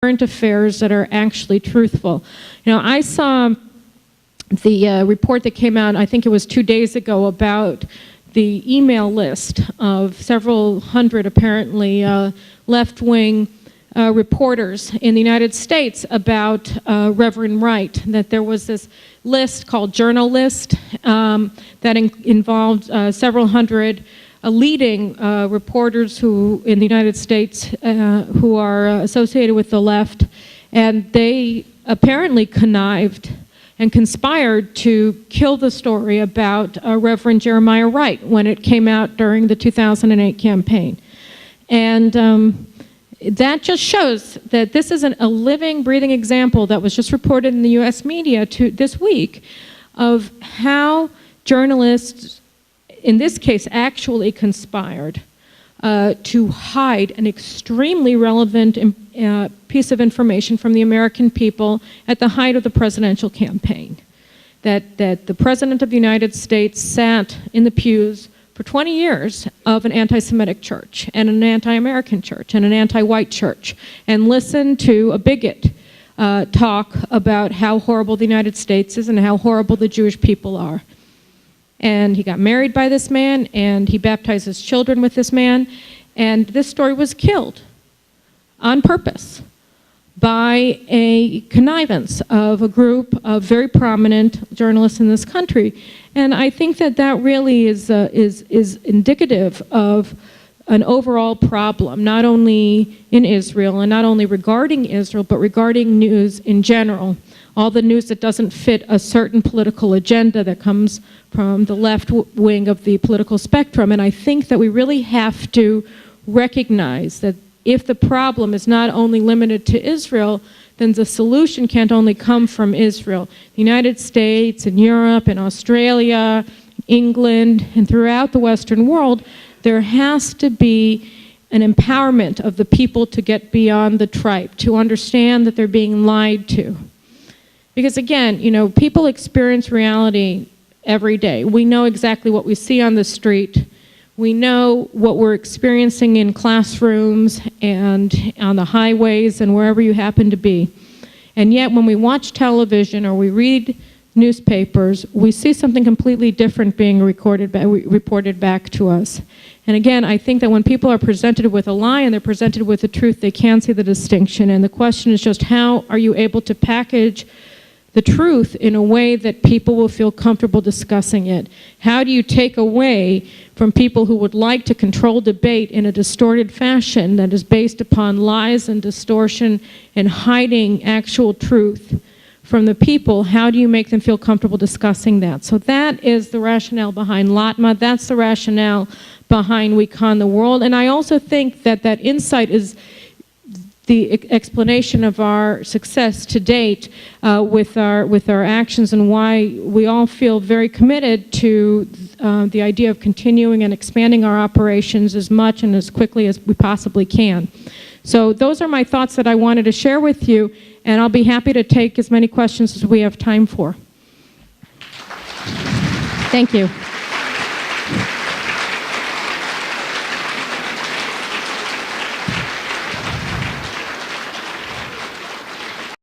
current affairs that are actually truthful. You know, I saw the report that came out, I think it was 2 days ago, about the email list of several hundred, apparently, left-wing reporters in the United States about Reverend Wright, that there was this list called Journal List that involved several hundred leading reporters who in the United States who are associated with the left, and they apparently connived and conspired to kill the story about Reverend Jeremiah Wright when it came out during the 2008 campaign. And that just shows that this is a living, breathing example that was just reported in the US media this week of how journalists, in this case, actually conspired to hide an extremely relevant piece of information from the American people at the height of the presidential campaign. That the President of the United States sat in the pews for 20 years of an anti-Semitic church and an anti-American church and an anti-white church and listened to a bigot talk about how horrible the United States is and how horrible the Jewish people are. And he got married by this man, and he baptized his children with this man, and this story was killed on purpose by a connivance of a group of very prominent journalists in this country. And I think that that really is indicative of an overall problem, not only in Israel and not only regarding Israel, but regarding news in general. All the news that doesn't fit a certain political agenda that comes from the left wing of the political spectrum. And I think that we really have to recognize that if the problem is not only limited to Israel, then the solution can't only come from Israel. The United States and Europe and Australia, England, and throughout the Western world, there has to be an empowerment of the people to get beyond the tripe, to understand that they're being lied to. Because again, you know, people experience reality every day. We know exactly what we see on the street. We know what we're experiencing in classrooms and on the highways and wherever you happen to be. And yet when we watch television or we read newspapers, we see something completely different being reported back to us. And again, I think that when people are presented with a lie and they're presented with the truth, they can't see the distinction. And the question is just, how are you able to package the truth in a way that people will feel comfortable discussing it? How do you take away from people who would like to control debate in a distorted fashion that is based upon lies and distortion and hiding actual truth from the people? How do you make them feel comfortable discussing that? So that is the rationale behind LATMA. That's the rationale behind We Con the World. And I also think that that insight is the explanation of our success to date with our actions, and why we all feel very committed to the idea of continuing and expanding our operations as much and as quickly as we possibly can. So those are my thoughts that I wanted to share with you, and I'll be happy to take as many questions as we have time for. Thank you.